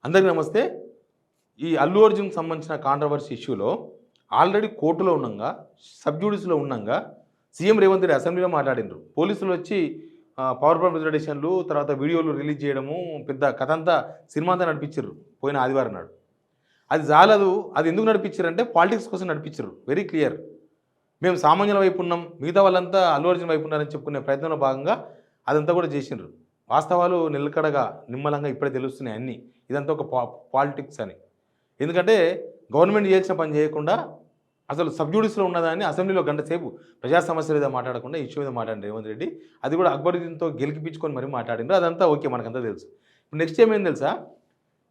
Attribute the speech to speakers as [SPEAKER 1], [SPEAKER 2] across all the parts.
[SPEAKER 1] అందరికీ నమస్తే. ఈ అల్లు అర్జున్‌కి సంబంధించిన కాంట్రవర్సీ ఇష్యూలో ఆల్రెడీ కోర్టులో ఉండంగా, సబ్ జ్యుడిస్‌లో ఉండంగా సీఎం రేవంత్ రెడ్డి అసెంబ్లీలో మాట్లాడిండ్రు. పోలీసులు వచ్చి పవర్ పాయింట్ ప్రజెంటేషన్లు, తర్వాత వీడియోలు రిలీజ్ చేయడము, పెద్ద కథ అంతా సినిమా అంతా నడిపించిర్రు పోయిన ఆదివారం నాడు. అది జాలదు. అది ఎందుకు నడిపించారంటే పాలిటిక్స్ కోసం నడిపించారు. Very clear. మేము సామాన్యుల వైపు ఉన్నాం, మిగతా వాళ్ళంతా అల్లు అర్జున్ వైపు ఉన్నారని చెప్పుకునే ప్రయత్నంలో భాగంగా అదంతా కూడా చేసిండ్రు. వాస్తవాలు నిలకడగా నిమ్మలంగా ఇప్పుడే తెలుస్తున్నాయి అన్నీ. ఇదంతా ఒక పాలిటిక్స్ అని. ఎందుకంటే గవర్నమెంట్ చేయాల్సిన పని చేయకుండా అసలు సబ్ జ్యుడిస్‌లో ఉన్నదాన్ని అసెంబ్లీలో గంట సేపు ప్రజా సమస్యల మీద మాట్లాడకుండా ఇష్యూ మీద మాట్లాడిన రేవంత్ రెడ్డి, అది కూడా అక్బరుద్దీన్‌తో గెలికిపించుకొని మరీ మాట్లాడిండ్రు. అదంతా ఓకే, మనకంతా తెలుసు. ఇప్పుడు నెక్స్ట్ ఏమైంది తెలుసా?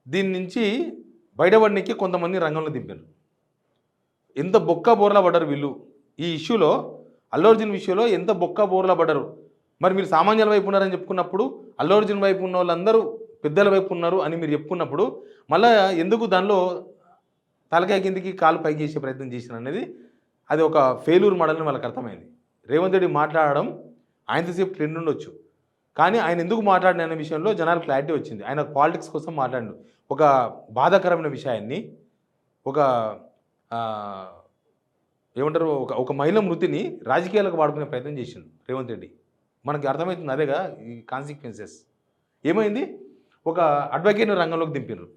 [SPEAKER 1] దీని నుంచి బయటపడడానికి కొంతమంది రంగంలో దింపారు. ఎంత బొక్క బోర్లా పడ్డారు వీళ్ళు ఈ ఇష్యూలో. అల్లు అర్జున్ విషయంలో ఎంత బొక్క బోర్లా పడ్డారు. మరి మీరు సామాన్యుల వైపు ఉన్నారని చెప్పుకున్నప్పుడు, అల్లు అర్జున్ వైపు ఉన్న వాళ్ళందరూ పెద్దల వైపు ఉన్నారు అని మీరు చెప్పుకున్నప్పుడు, మళ్ళీ ఎందుకు దానిలో తలకాయ కిందికి కాలు పైకి చేసే ప్రయత్నం చేసినారు అనేది అది ఒక ఫెయిల్యూర్ మోడల్ అని వాళ్ళకి అర్థమైంది. రేవంత్ రెడ్డి మాట్లాడడం ఆయనసేపు ట్రెండ్ ఉండొచ్చు, కానీ ఆయన ఎందుకు మాట్లాడిన అనే విషయంలో జనాలు క్లారిటీ వచ్చింది. ఆయన పాలిటిక్స్ కోసం మాట్లాడు. ఒక బాధాకరమైన విషయాన్ని, ఒక ఏమంటారు, ఒక మహిళ మృతిని రాజకీయాలకు వాడుకునే ప్రయత్నం చేసిండు రేవంత్ రెడ్డి. మనకి అర్థమవుతుంది అదేగా ఈ కాన్సిక్వెన్సెస్. ఏమైంది? ఒక అడ్వకేట్ని రంగంలోకి దింపినారు.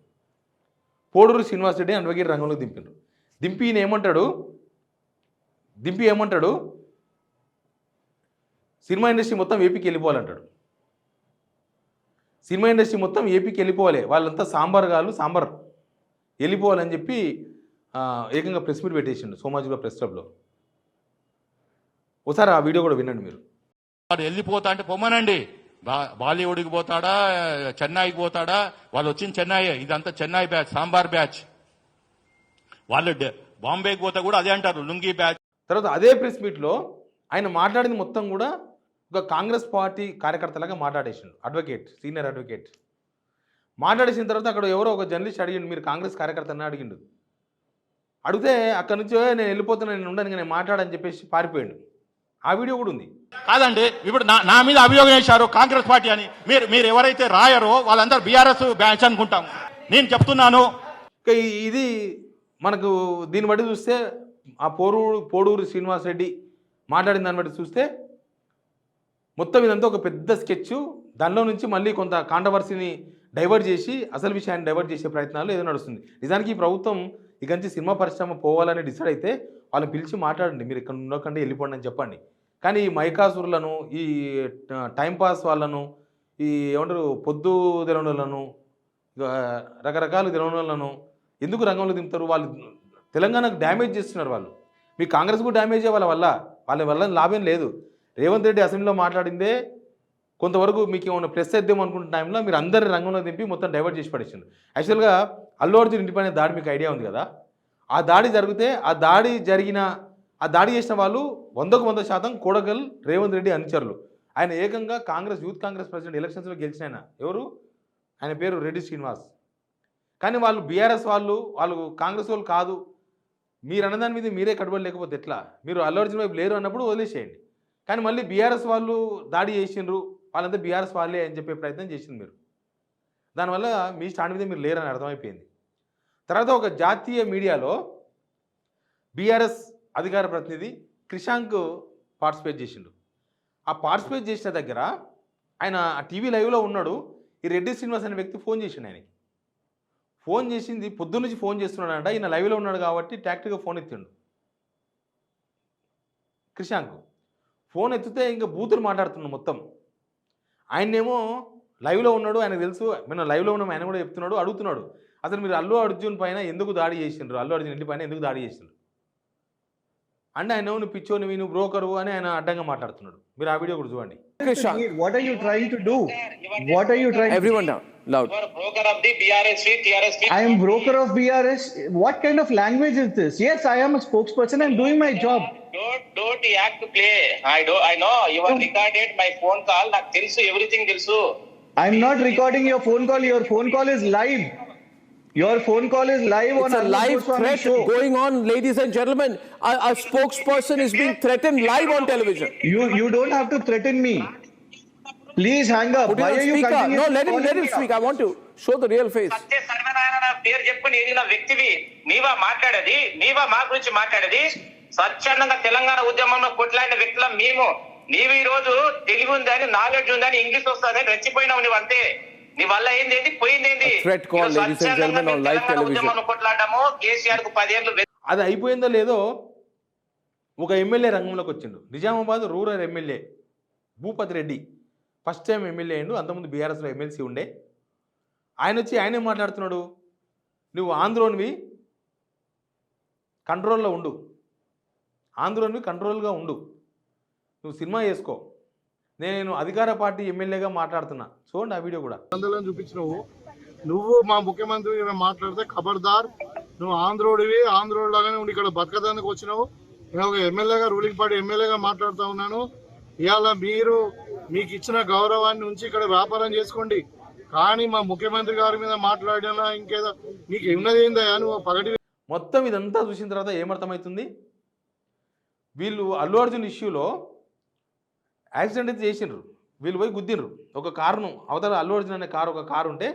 [SPEAKER 1] పోడూరు శ్రీనివాస్ రెడ్డి అడ్వకేట్ రంగంలోకి దింపినారు. దింపి ఏమంటాడు, సినిమా ఇండస్ట్రీ మొత్తం ఏపీకి వెళ్ళిపోవాలంటాడు. సినిమా ఇండస్ట్రీ మొత్తం ఏపీకి వెళ్ళిపోవాలి, వాళ్ళంతా సాంబార్ వెళ్ళిపోవాలని చెప్పి ఏకంగా ప్రెస్ మీట్ పెట్టేసిండు సోమాజిగూడ ప్రెస్ క్లబ్లో. ఒకసారి ఆ వీడియో కూడా వినండి మీరు.
[SPEAKER 2] వాడు వెళ్ళిపోతా అంటే పొమ్మనండి. బాలీవుడ్కి పోతాడా, చెన్నైకి పోతాడా? వాళ్ళు వచ్చింది చెన్నై, ఇదంతా చెన్నై బ్యాచ్, సాంబార్ బ్యాచ్. వాళ్ళు బాంబేకి పోతా కూడా అదే అంటారు, లుంగీ బ్యాచ్.
[SPEAKER 1] తర్వాత అదే ప్రెస్ మీట్లో ఆయన మాట్లాడింది మొత్తం కూడా ఒక కాంగ్రెస్ పార్టీ కార్యకర్తలాగా మాట్లాడేసిండు. సీనియర్ అడ్వకేట్ మాట్లాడేసిన తర్వాత అక్కడ ఎవరో ఒక జర్నలిస్ట్ అడిగిండు, మీరు కాంగ్రెస్ కార్యకర్తని అడిగిండు. అడిగితే అక్కడి నుంచి నేను వెళ్ళిపోతున్నా, నేను ఉండను, నేను మాట్లాడని చెప్పేసి పారిపోయాడు. ఆ వీడియో కూడా ఉంది.
[SPEAKER 2] కాదండి, ఇప్పుడు నా మీద అభియోగం చేశారు కాంగ్రెస్ పార్టీ అని. మీరు ఎవరైతే రాయరో వాళ్ళందరూ బీఆర్ఎస్ బ్యాచ్ అనుకుంటాం. నేను చెప్తున్నాను,
[SPEAKER 1] ఇది మనకు దీన్ని బట్టి చూస్తే ఆ పోడూరు శ్రీనివాస్ రెడ్డి మాట్లాడిన దాన్ని బట్టి చూస్తే మొత్తం ఇదంతా ఒక పెద్ద స్కెచ్. దానిలో నుంచి మళ్ళీ కొంత కాంట్రవర్సీని డైవర్ట్ చేసి అసలు విషయాన్ని డైవర్ట్ చేసే ప్రయత్నాలు ఏదో నడుస్తుంది. నిజానికి ఈ ప్రభుత్వం ఇక నుంచి సినిమా పరిశ్రమ పోవాలని డిసైడ్ అయితే వాళ్ళని పిలిచి మాట్లాడండి, మీరు ఇక్కడ ఉండకండి, వెళ్ళిపోండి అని చెప్పండి. కానీ ఈ మైకాసురులను, ఈ టైంపాస్ వాళ్ళను, ఈ ఏమంటారు పొద్దు తెలవని వాళ్ళను, రకరకాలు తెలవని వాళ్ళను ఎందుకు రంగంలో దింపుతారు? వాళ్ళు తెలంగాణకు డ్యామేజ్ చేస్తున్నారు. వాళ్ళు మీ కాంగ్రెస్కు డ్యామేజ్ వాళ్ళ వల్ల లాభం లేదు. రేవంత్ రెడ్డి అసెంబ్లీలో మాట్లాడిందే కొంతవరకు మీకు ఏమైనా ప్రెస్ చేద్దాం అనుకుంటున్న టైంలో మీరు అందరి రంగంలో దింపి మొత్తం డైవర్ట్ చేసి పడేసింది. యాక్చువల్గా అల్లు అర్జున్ ఇంటిపైన దాడి మీకు ఐడియా ఉంది కదా. ఆ దాడి జరిగితే ఆ దాడి చేసిన వాళ్ళు 100% కోడగల్ రేవంత్ రెడ్డి అనుచరులు. ఆయన ఏకంగా యూత్ కాంగ్రెస్ ప్రెసిడెంట్ ఎలక్షన్స్లో గెలిచిన ఆయన ఎవరు? ఆయన పేరు రెడ్డి శ్రీనివాస్. కానీ వాళ్ళు బీఆర్ఎస్ వాళ్ళు కాంగ్రెస్ వాళ్ళు కాదు. మీరు అన్నదాని మీద మీరే కట్టుబడి లేకపోతే ఎట్లా? మీరు అల్లు అర్జున్ వైపు లేరు అన్నప్పుడు వదిలేసేయండి. కానీ మళ్ళీ బీఆర్ఎస్ వాళ్ళు దాడి చేసిండ్రు, వాళ్ళంతా బీఆర్ఎస్ వాళ్ళే అని చెప్పే ప్రయత్నం చేసింది మీరు. దానివల్ల మీ స్టాండ్ మీద మీరు లేరని అర్థమైపోయింది. తర్వాత ఒక జాతీయ మీడియాలో బీఆర్ఎస్ అధికార ప్రతినిధి క్రిషాంక్ పార్టిసిపేట్ చేసిండు. ఆ పార్టిసిపేట్ చేసిన దగ్గర ఆయన టీవీ లైవ్లో ఉన్నాడు. ఈ రెడ్డి శ్రీనివాస్ అనే వ్యక్తి ఫోన్ చేసిండు ఆయనకి. ఫోన్ చేసింది పొద్దున్న నుంచి ఫోన్ చేస్తున్నాడంట. ఈయన లైవ్లో ఉన్నాడు కాబట్టి టాక్టిక్గా ఫోన్ ఎత్తిండు క్రిషాంక్. ఫోన్ ఎత్తితే ఇంకా బూతులు మాట్లాడుతున్నాడు మొత్తం. ఆయన్నేమో లైవ్లో ఉన్నాడు, ఆయనకు తెలుసు మేము లైవ్లో ఉన్నాం, ఆయన కూడా చెప్తున్నాడు. అడుగుతున్నాడు, అసలు మీరు అల్లు అర్జున్ పైన ఎందుకు దాడి చేసిండ్రు, అల్లు అర్జున్ ఇంటి పైన ఎందుకు దాడి చేసిండ్రు అంటే ఆయన నువ్వు పిచ్చోని, నువ్వు బ్రోకరు అని ఆయన అడ్డంగా మాట్లాడుతున్నాడు. మీరు ఆ వీడియో కూడా చూడండి.
[SPEAKER 3] What are you trying to do? What are you trying?
[SPEAKER 4] Everyone down, loud.
[SPEAKER 5] You are broker of the BRS.
[SPEAKER 3] I am broker of BRS. What kind of language is this? Yes, I am a spokesperson. I am doing my job.
[SPEAKER 5] Don't act to play. I know you are recorded my phone call. నాకు తెలుసు, everything తెలుసు.
[SPEAKER 3] I am not recording your phone call. Your phone call is live. Your phone call is live
[SPEAKER 4] It's
[SPEAKER 3] on
[SPEAKER 4] a live threat
[SPEAKER 3] show.
[SPEAKER 4] going on, ladies and gentlemen. A spokesperson is being threatened live on television.
[SPEAKER 3] You don't have to threaten me. Please hang up.
[SPEAKER 4] Put it
[SPEAKER 3] Why
[SPEAKER 4] on
[SPEAKER 3] are you
[SPEAKER 4] speaker.
[SPEAKER 3] continuing
[SPEAKER 4] No,
[SPEAKER 3] to
[SPEAKER 4] let
[SPEAKER 3] call
[SPEAKER 4] him
[SPEAKER 3] me
[SPEAKER 4] speak.
[SPEAKER 3] out?
[SPEAKER 4] I want to Show the real face.
[SPEAKER 5] సత్య సర్వనారాయణ నా పేరు చెప్పుకుని ఏదిన వ్యక్తివి నీవా మాట్లాడేది, నీవా మా గురించి మాట్లాడేది. స్వచ్ఛందంగా తెలంగాణ ఉద్యమంలో కొట్లాడిన వ్యక్తుల మేము. నీవు ఈ రోజు తెలివి ఉందని, నాలెడ్జ్ ఉందని, ఇంగ్లీష్ వస్తుందని రెచ్చిపోయినావు. నువ్వు అంతే. నీ వల్ల ఏంది పోయింది.
[SPEAKER 4] A threat call, ladies and gentlemen, on live television.
[SPEAKER 5] ఉద్యమంలో కొట్లాడము. కేసీఆర్ కు 10 ఏళ్ళు
[SPEAKER 1] అది అయిపోయిందో లేదో ఒక ఎమ్మెల్యే రంగంలోకి వచ్చిండు. Nizamabad rural MLA Bhupathi Reddy first time MLA అయ్యిండు. అంతకుముందు బీఆర్ఎస్లో ఎమ్మెల్సీ ఉండే. ఆయన వచ్చి ఆయనే మాట్లాడుతున్నాడు, నువ్వు ఆంధ్రోనివి కంట్రోల్లో ఉండు, ఆంధ్రోనివి కంట్రోల్గా ఉండు, నువ్వు సినిమా చేసుకో, నేను అధికార పార్టీ ఎమ్మెల్యేగా మాట్లాడుతున్నా. చూడండి ఆ వీడియో కూడా.
[SPEAKER 6] అందరం చూపించినావు. నువ్వు మా ముఖ్యమంత్రి మాట్లాడితే ఖబర్దార్, నువ్వు ఆంధ్రోడివి, ఆంధ్రోడ్ లాగానే ఉండి ఇక్కడ బతకదానికి వచ్చినావు. నేను ఒక ఎమ్మెల్యేగా, రూలింగ్ పార్టీ ఎమ్మెల్యేగా మాట్లాడుతూ ఉన్నాను. ఇవాళ మీరు మీకు ఇచ్చిన గౌరవాన్ని ఉంచి ఇక్కడ వ్యాపారం చేసుకోండి. కానీ మా ముఖ్యమంత్రి గారి మీద మాట్లాడినా ఇంకేదో నీకు ఉన్నది ఏందయ్యా, నువ్వు పగటి.
[SPEAKER 1] మొత్తం ఇదంతా చూసిన తర్వాత ఏమర్థమవుతుంది, వీళ్ళు అల్లు అర్జున్ ఇష్యూలో యాక్సిడెంట్ అయితే చేసిండ్రు, వీళ్ళు పోయి గుద్దిండ్రు. ఒక కారును అవతల అల్లు అర్జున్ అనే కారు, ఒక కారు ఉంటే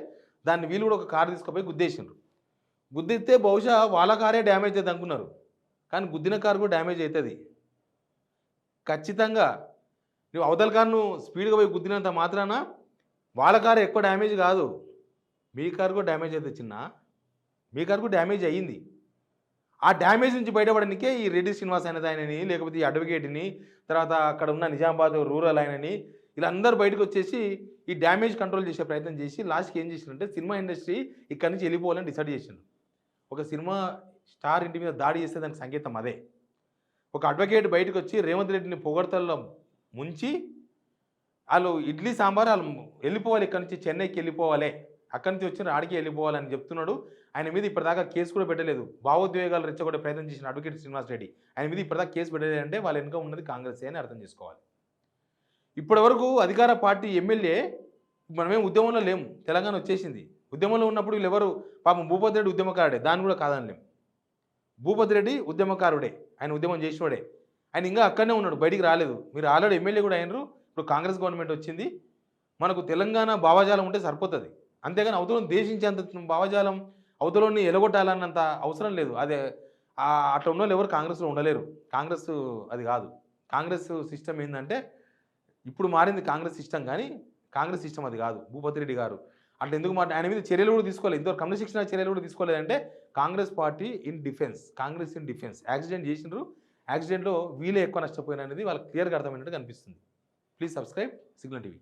[SPEAKER 1] దాన్ని వీళ్ళు కూడా ఒక కారు తీసుకుపోయి గుద్దేసిండ్రు. గుద్దిస్తే బహుశా వాళ్ళ కారే డ్యామేజ్ అవుతుంది అనుకున్నారు, కానీ గుద్దిన కారు కూడా డ్యామేజ్ అవుతుంది. ఖచ్చితంగా నువ్వు అవతల కారును స్పీడ్గా పోయి గుద్దినంత మాత్రాన వాళ్ళ కారు ఎక్కువ డ్యామేజ్ కాదు, మీ కారు కూడా డ్యామేజ్ అవుతుంది. చిన్న మీ కారు కూడా డ్యామేజ్ అయ్యింది. ఆ డ్యామేజ్ నుంచి బయటపడడానికే ఈ రెడ్డి శ్రీనివాస్ అనేది ఆయనని, లేకపోతే ఈ అడ్వకేట్ని, తర్వాత అక్కడ ఉన్న నిజామాబాద్ రూరల్ ఆయనని, వీళ్ళందరూ బయటకు వచ్చేసి ఈ డ్యామేజ్ కంట్రోల్ చేసే ప్రయత్నం చేసి లాస్ట్కి ఏం చేసిందంటే సినిమా ఇండస్ట్రీ ఇక్కడి నుంచి వెళ్ళిపోవాలని డిసైడ్ చేసిండు. ఒక సినిమా స్టార్ ఇంటి మీద దాడి చేస్తే దానికి సంకేతం అదే. ఒక అడ్వకేట్ బయటకు వచ్చి రేవంత్ రెడ్డిని పొగడ్తల్లో ముంచి వాళ్ళు ఇడ్లీ సాంబార్ వాళ్ళు వెళ్ళిపోవాలి, ఇక్కడి నుంచి చెన్నైకి వెళ్ళిపోవాలి, అక్కడి నుంచి వచ్చిన ఆడికి వెళ్ళిపోవాలని చెప్తున్నాడు. ఆయన మీద ఇప్పటిదాకా కేసు కూడా పెట్టలేదు. భావోద్వేగాలు రెచ్చగొట్టే ప్రయత్నం చేసిన అడ్వకేట్ శ్రీనివాస్ రెడ్డి ఆయన మీద ఇప్పటిదాకా కేసు పెట్టలేదంటే వాళ్ళ వెనుక ఉన్నది కాంగ్రెస్ అని అర్థం చేసుకోవాలి. ఇప్పటివరకు అధికార పార్టీ ఎమ్మెల్యే, మనమేం ఉద్యమంలో లేము, తెలంగాణ వచ్చేసింది. ఉద్యమంలో ఉన్నప్పుడు వీళ్ళు ఎవరు పాపం భూపతి రెడ్డి ఉద్యమకారుడే, దాన్ని కూడా కాదనలేము. భూపతి రెడ్డి ఉద్యమకారుడే, ఆయన ఉద్యమం చేసినోడే, ఆయన ఇంకా అక్కడనే ఉన్నాడు, బయటికి రాలేదు. మీరు ఆల్రెడీ ఎమ్మెల్యే కూడా అయినరు. ఇప్పుడు కాంగ్రెస్ గవర్నమెంట్ వచ్చింది, మనకు తెలంగాణ భావజాలం ఉంటే సరిపోతుంది, అంతేగాని అవతలను దేశించేంత భావజాలం, అవతలని ఎలగొట్టాలన్నంత అవసరం లేదు. అదే అట్లా ఉన్న వాళ్ళు ఎవరు కాంగ్రెస్లో ఉండలేరు. కాంగ్రెస్ అది కాదు. కాంగ్రెస్ సిస్టమ్ ఏంటంటే ఇప్పుడు మారింది కాంగ్రెస్ సిస్టమ్, కానీ కాంగ్రెస్ సిస్టమ్ అది కాదు. భూపతి రెడ్డి గారు అట్లా ఎందుకు ఆయన మీద చర్యలు కూడా తీసుకోలేదు, ఇంతవరకు క్రమశిక్షణ చర్యలు కూడా తీసుకోలేదంటే Congress party in defence, Congress in defence. Accident చేసినారు, యాక్సిడెంట్లో వీలే ఎక్కువ నష్టపోయిన అనేది వాళ్ళకి క్లియర్గా అర్థమైనట్టు కనిపిస్తుంది. Please subscribe signal TV.